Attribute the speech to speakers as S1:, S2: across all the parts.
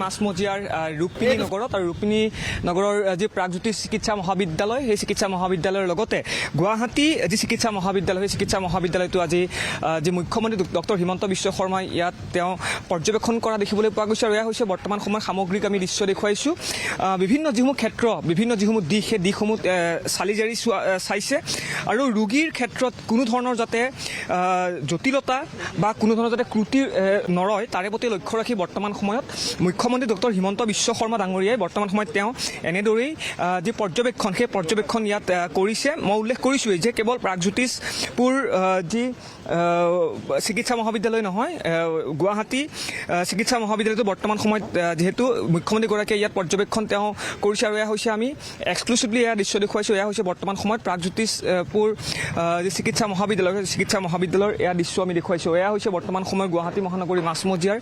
S1: মাছমজিয়াৰ ৰূপিনী নগৰত আৰু ৰূপিনী নগৰৰ যি প্ৰাগজ্যোতিষ চিকিৎসা মহাবিদ্যালয় সেই চিকিৎসা মহাবিদ্যালয়ৰ লগতে গুৱাহাটী যি চিকিৎসা মহাবিদ্যালয় সেই চিকিৎসা মহাবিদ্যালয়টো আজি যি মুখ্যমন্ত্ৰী ডক্টৰ হিমন্ত বিশ্ব শৰ্মাই ইয়াত তেওঁ পৰ্যবেক্ষণ কৰা দেখিবলৈ পোৱা গৈছে আৰু এয়া হৈছে বৰ্তমান সময়ত সামগ্ৰিক আমি দৃশ্য দেখুৱাইছোঁ বিভিন্ন যিসমূহ ক্ষেত্ৰ বিভিন্ন যিসমূহ দিশ সেই দিশসমূহ চালি জাৰি চাইছে আৰু ৰোগীৰ ক্ষেত্ৰত কোনো ধৰণৰ যাতে জটিলতা বা কোনো ধৰণৰ যাতে ক্ৰুটি নৰয় তাৰে প্ৰতি লক্ষ্য ৰাখি বৰ্তমান সময়ত মুখ্যমন্ত্ৰী ডক্টৰ হিমন্ত বিশ্ব শৰ্মা ডাঙৰীয়াই বৰ্তমান সময়ত তেওঁ এনেদৰেই যি পৰ্যবেক্ষণ সেই পৰ্যবেক্ষণ ইয়াত কৰিছে মই উল্লেখ কৰিছোঁৱেই যে কেৱল প্ৰাগজ্যোতিষপুৰ যি চিকিৎসা মহাবিদ্যালয় নহয় গুৱাহাটী চিকিৎসা মহাবিদ্যালয়টো বৰ্তমান সময়ত যিহেতু মুখ্যমন্ত্ৰীগৰাকীয়ে ইয়াত পৰ্যবেক্ষণ তেওঁ কৰিছে আৰু এয়া হৈছে আমি এক্সক্লুচিভলি এয়া দৃশ্য দেখুৱাইছোঁ এয়া হৈছে বৰ্তমান সময়ত প্ৰাগজ্যোতিষপুৰ যি চিকিৎসা মহাবিদ্যালয়ৰ এয়া দৃশ্য আমি দেখুৱাইছোঁ এয়া হৈছে বৰ্তমান সময়ত গুৱাহাটী মহানগৰী মাছমজিয়াৰ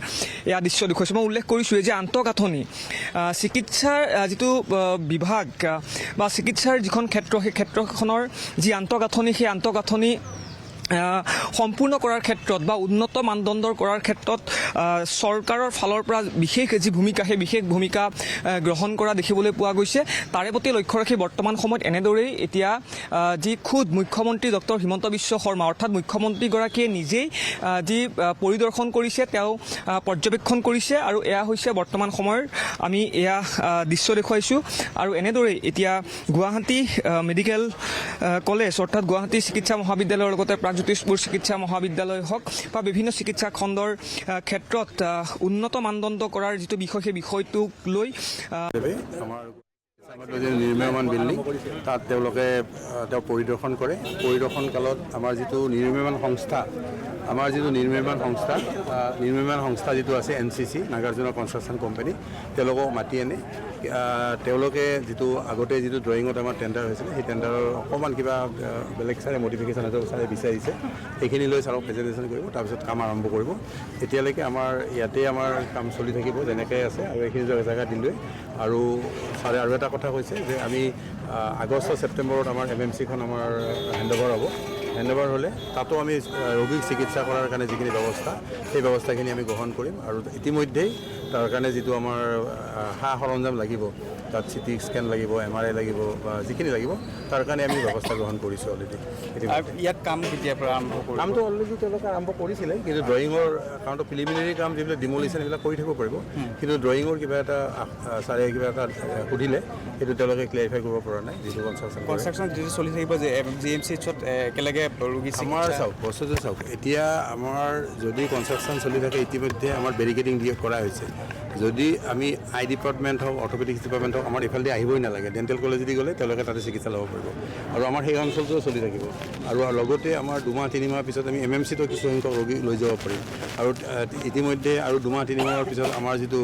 S1: এয়া দৃশ্য দেখুৱাইছোঁ মই উল্লেখ কৰিছোঁৱেই যে আন্তঃগাঁথনি চিকিৎসাৰ যিটো বিভাগ বা চিকিৎসাৰ যিখন ক্ষেত্ৰ সেই ক্ষেত্ৰখনৰ যি আন্তঃগাঁথনি সেই আন্তঃগাঁথনি সম্পূৰ্ণ কৰাৰ ক্ষেত্ৰত বা উন্নত মানদণ্ডৰ কৰাৰ ক্ষেত্ৰত চৰকাৰৰ ফালৰ পৰা বিশেষ যি ভূমিকা সেই বিশেষ ভূমিকা গ্ৰহণ কৰা দেখিবলৈ পোৱা গৈছে তাৰে প্ৰতি লক্ষ্য ৰাখি বৰ্তমান সময়ত এনেদৰেই এতিয়া যি খুদ মুখ্যমন্ত্ৰী ডক্টৰ হিমন্ত বিশ্ব শৰ্মা অৰ্থাৎ মুখ্যমন্ত্ৰীগৰাকীয়ে নিজেই যি পৰিদৰ্শন কৰিছে তেওঁ পৰ্যবেক্ষণ কৰিছে আৰু এয়া হৈছে বৰ্তমান সময়ৰ আমি এয়া দৃশ্য দেখুৱাইছোঁ আৰু এনেদৰেই এতিয়া গুৱাহাটী মেডিকেল কলেজ অৰ্থাৎ গুৱাহাটী চিকিৎসা মহাবিদ্যালয়ৰ লগতে প্ৰাগজ্যোতিষপুৰ চিকিৎসা মহাবিদ্যালয় হওক বা বিভিন্ন চিকিৎসা খণ্ডৰ ক্ষেত্ৰত উন্নত মানদণ্ড কৰাৰ যিটো বিষয় সেই বিষয়টোক লৈ
S2: নিৰ্মীয়মান বিল্ডিং তাত তেওঁলোকে তেওঁ পৰিদৰ্শন কৰে পৰিদৰ্শন কালত আমাৰ যিটো নিৰ্মীয়মান সংস্থা যিটো আছে NCC নাগাৰ্জুনা কনষ্ট্ৰাকশ্যন কোম্পানী তেওঁলোকক মাতি আনে তেওঁলোকে যিটো আগতে যিটো ড্ৰয়িঙত আমাৰ টেণ্ডাৰ হৈছিলে সেই টেণ্ডাৰৰ অকণমান কিবা বেলেগ ছাৰে মডিফিকেশ্যন ছাৰে বিচাৰিছে সেইখিনি লৈ ছাৰক প্ৰেজেণ্টেশ্যন কৰিব তাৰপিছত কাম আৰম্ভ কৰিব এতিয়ালৈকে আমাৰ ইয়াতে আমাৰ কাম চলি থাকিব যেনেকৈ আছে আৰু এইখিনি জেগা দিলৈ আৰু ছাৰে আৰু এটা কথা কৈছে যে আমি আগষ্ট ছেপ্টেম্বৰত আমাৰ MMCখন আমাৰ হেণ্ডঅভাৰ হ'ব হেণ্ডঅভাৰ হ'লে তাতো আমি ৰোগীক চিকিৎসা কৰাৰ কাৰণে যিখিনি ব্যৱস্থা সেই ব্যৱস্থাখিনি আমি গ্ৰহণ কৰিম আৰু ইতিমধ্যেই তাৰ কাৰণে যিটো আমাৰ সা সৰঞ্জাম লাগিব তাত CT স্কেন লাগিব MRI লাগিব বা যিখিনি লাগিব তাৰ কাৰণে আমি ব্যৱস্থা গ্ৰহণ কৰিছোঁ অলৰেডি
S1: ইয়াত কাম কেতিয়াৰ পৰা আৰম্ভ কৰিম
S2: কামটো অলৰেডি তেওঁলোকে আৰম্ভ কৰিছিলে কিন্তু ড্ৰয়িঙৰ কাৰণটো প্ৰিলিমিনাৰী কাম যিবিলাক ডিমলিশ্যন এইবিলাক কৰি থাকিব পাৰিব কিন্তু ড্ৰয়িঙৰ কিবা এটা ছাৰে কিবা এটা সুধিলে সেইটো তেওঁলোকে ক্লেৰিফাই কৰিব পৰা নাই যিটো
S1: কনষ্ট্ৰাকশ্যন যিটো চলি থাকিব যে GMCHত একেলগে ৰোগী
S2: আমাৰ চাওক বস্তুটো চাওক এতিয়া আমাৰ যদি কনষ্ট্ৰাকশ্যন চলি থাকে ইতিমধ্যে আমাৰ বেৰিকেডিং কৰা হৈছে যদি আমি আই ডিপাৰ্টমেণ্ট হওক অৰ্থপেডিক্স ডিপাৰ্টমেণ্ট হওক আমাৰ এইফালেদি আহিবই নালাগে ডেণ্টেল কলেজেদি গ'লে তেওঁলোকে তাতে চিকিৎসা ল'ব পাৰিব আৰু আমাৰ সেই অঞ্চলটোও চলি থাকিব আৰু লগতে আমাৰ 2-3 মাহ পিছত আমি MMCতো কিছুসংখ্যক ৰোগী লৈ যাব পাৰিম আৰু ইতিমধ্যে আৰু 2-3 মাহৰ পিছত আমাৰ যিটো